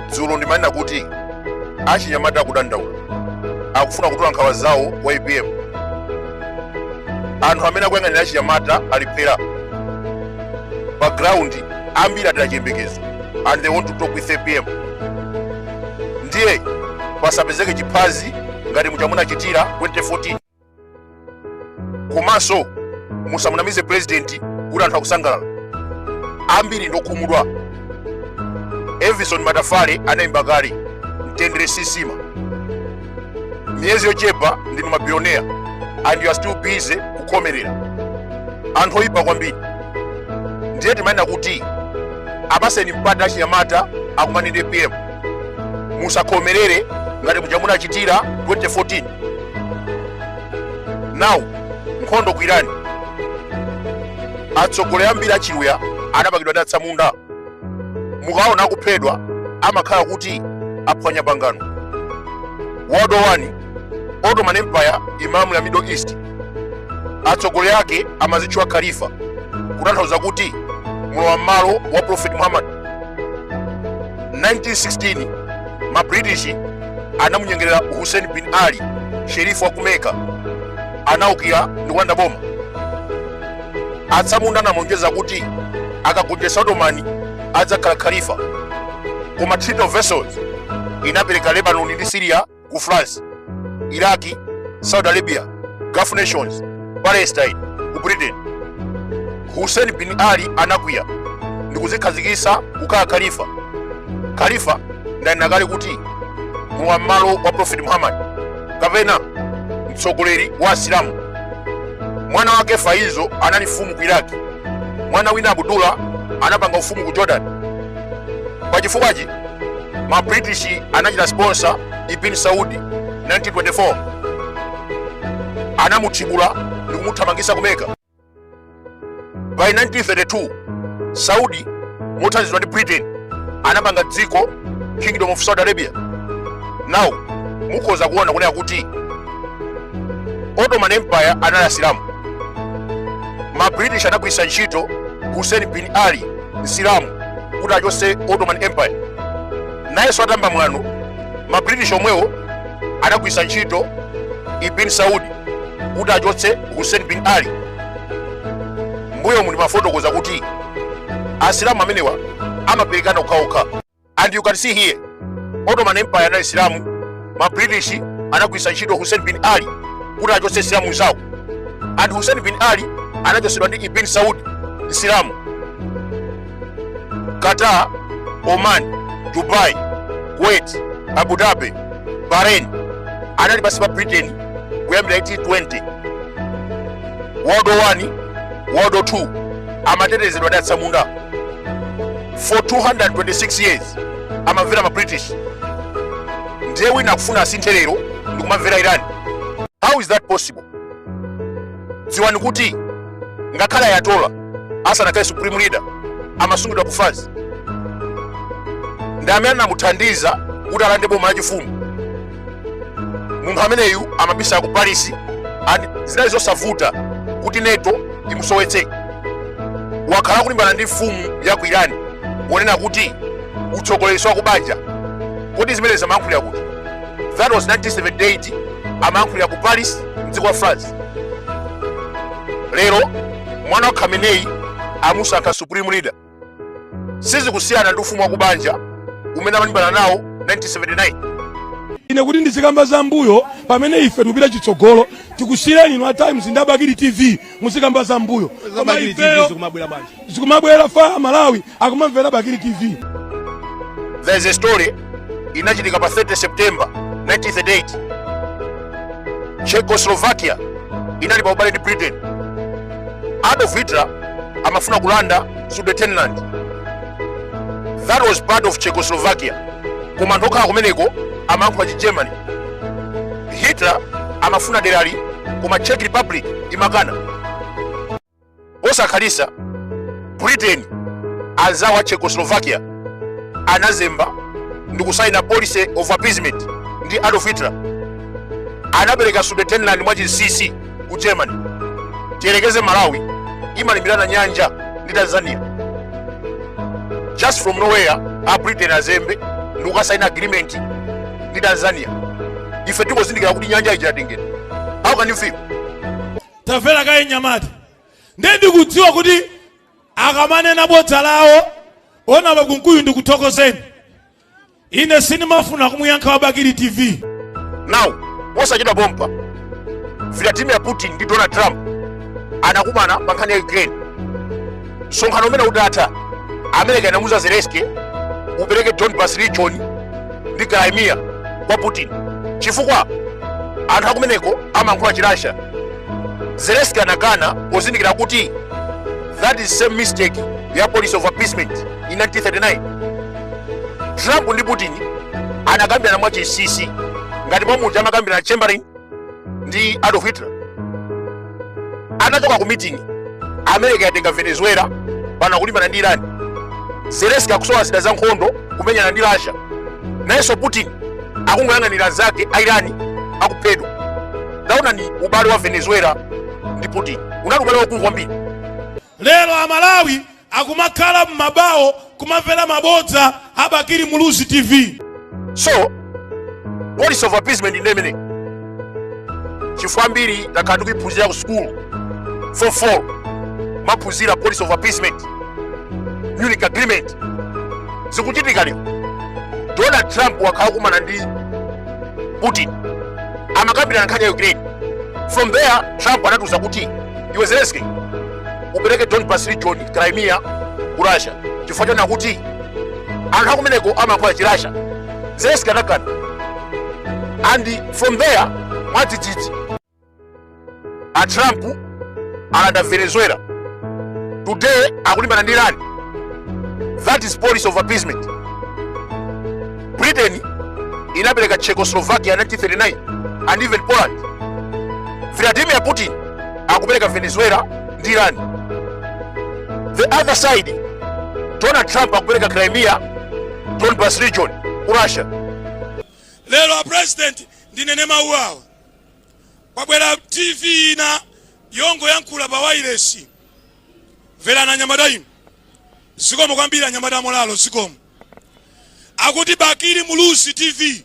dzulo ndimanena kuti achinyamata akudandaula akufuna kutola nkhawa zawo wa IPM. Anthu amene akuyang'anira achinyamata aliphera background ambiri atira chiyembekezo and they want to talk with IPM. Ndiye pasapezeke chiphazi ngati muchamunachitira 2014. Komanso musamunamize president kuti anthu akusangalala. Ambiri ndokhumudwa. Evison Matafale anayimba kale mtendere sisima. Miyezi yochepa ndinu mabilionea and you are still busy kukhomerera. Anthu oyipa kwambiri. Ndiye timanena kuti apaseni mpata achinyamata akumanire IPM. Musakhomerere ngati muchamunachitira 2014. Now nkhondo kwirani. Atsogoleri ambiri achiluya anapakidwa ndi atsamunda. Mukaona akuphedwa amakhala kuti aphwanya pangano. World War I, Ottoman Empire imamula Middle East. Atsogoleri ake amazitchwa Khalifa, kutanthauza kuti mulowa m'malo wa Prophet Muhammad. 1916 ma British anamunyengerera Hussein bin Ali, sherifu wa Mecca, anaukira ndi kulanda boma. Atsamunda anamuonjeza kuti akagonjetsa Ottoman adzakhala Khalifa. Koma Treaty of Versailles inapereka Lebanon ndi Syria ku France, Iraq, Saudi Arabia, Gulf Nations, Palestine ku Britain. Hussein bin Ali anakwiya ndi kuzikhazikitsa kukhala Khalifa. Khalifa ndanena kale kuti mulowa m'malo wa Prophet Muhammad kapena mtsogoleri wa Asilamu. Mwana wake Faizo anali mfumu ku Iraq. Mwana wina Abdullah anapanga ufumu ku Jordan. Kwa chifukwachi ma British anachita sponsor Ibn Saudi 1924. Anamuthibula ndi kumuthamangitsa ku Mecca. By 1932 Saudi mothandizidwa ndi Britain anapanga dziko Kingdom of Saudi Arabia. Now mukhoza kuona kunena kuti Ottoman Empire anali Asilamu. Ma British anagwiritsa ntchito Hussein bin Ali Msilamu kuti achotse Ottoman Empire. Nayenso atamba mwano ma British omwewo anagwiritsa ntchito Ibn Saudi kuti achotse Hussein bin Ali. Mbuyo muli mafotokoza kuti Asilamu amenewa amaperekana okhaokha. And you can see here Ottoman Empire anali Isilamu, ma British anagwiritsa ntchito Hussein bin Ali kuti achotse Isilamu zawo. And Hussein bin Ali anachotsedwa ndi Ibn Saudi Isilamu. Qatar, Oman, Dubai, Kuwait, Abu Dhabi, Bahrain anali pasi pa Britain kuyambira 1820. World War I, World War II amatetezedwa ndi atsamunda. For 226 years amamvera ma British. Ndiye wina akufuna asinthe lero ndi kumamvera Iran. How is that possible? Dziwani kuti ngakhala Ayatollah asanakhale supreme leader amasungidwa ku France. Ndi amene anamuthandiza kuti alande boma lachifumu. Munthu ameneyu amabisa ku Paris and zinali zosavuta kuti NATO imusowetse. Wakhala kulimbana ndi mfumu ya ku Iran wonena kuti utsogoleri wa kubanja. Kodi zimene zamayankhulira kuti that was 1978 amayankhulira ku Paris mdziko la France. Lero mwana wa Khamenei amusankha supreme leader. Sizikusiyana ndi ufumu wa kubanja umene amalimbana nawo 1979. Ine kuti ndizikamba za mbuyo pamene ife tupita chitsogolo tikusiyeni ino Times ndi Bakili TV muzikamba za mbuyo. Koma ifeyo zikumabwera fa Malawi akumamvera Bakili TV. There is a story inachitika pa 30 September 1938. Czechoslovakia inali pa ubale ndi Britain. Adolf Hitler amafuna kulanda Sudetenland. That was part of Czechoslovakia. Koma ndokhala kumeneko amayankhula Germany. Hitler amafuna derali koma Czech Republic imakana. Osakhalisa Britain azawa Czechoslovakia anazemba ndi kusaina policy of appeasement ndi Adolf Hitler. Anapereka Sudetenland mwachinsinsi ku Germany. Tiyelekeze Malawi imalimbirana nyanja ndi Tanzania. just from nowhere Britain azembe ndikuka sign agreement ndi Tanzania. Ife tikuzindikira kuti nyanja ijatengera. How can you feel? Tafera kaye Nyamata. Ndendi kudziwa kuti akamanena bodza lawo ona bakunkuyu ndikuthokozeni. Ine sinimafuna kumuyankha Wabakili TV. Now, posachita bomba. Vila timu ya Putin ndi Donald Trump anakumana pankhani ya Ukraine. Sonkhano umene udatha America inamuza Zelensky upereke Donbas region ndi Crimea kwa Putin. Chifukwa anthu akumeneko amayankhula Chirasha. Zelensky anakana pozindikira kuti that is same mistake ya policy of appeasement in 1939. Trump ndi Putin anakambirana mwachinsinsi ngati momwe amakambirana Chamberlain ndi Adolf Hitler. Anachoka ku meeting America yatenga Venezuela pana kulimbana ndi Iran. Zelensky akusowa zida za nkhondo kumenyana ndi Russia. Nayenso Putin akung'ang'anira zake Iran akuphedwa. Ndaona ni ubale wa Venezuela ndi Putin unali ubale wakulu kwambiri. Lero Amalawi akumakhala m'mabawo kumamvera mabodza Abakili Muluzi TV. So policy of appeasement ndi imene chifukwa mbiri takhala kuiphunzira ku school form 4 maphunzira policy of appeasement Munich agreement zikuchitika lero. Donald Trump wakhala kumana ndi Putin amakambirana nkhani ya Ukraine. From there Trump anatuza kuti iwe Zelensky upereke Donbas region Crimea ku Russia chifukwa chona kuti anthu akumeneko amayankhula Chirasha. Zelensky anakana. And from there mwatititi Trump alanda Venezuela. Today akulimbana ndi Iran. That is policy of appeasement. Britain inapereka Czechoslovakia 1939 and even Poland. Vladimir Putin akupereka Venezuela ndi Iran. The other side Donald Trump akupereka Crimea, Donbas region ku Russia. Lero a president ndinene mawu awo. Kwabwera TV ina yongo yankula pa wireless. Vela na Nyamadayimu. Zikomo kwambiri Nyamada Mulalo zikomo. Akuti Bakili Muluzi TV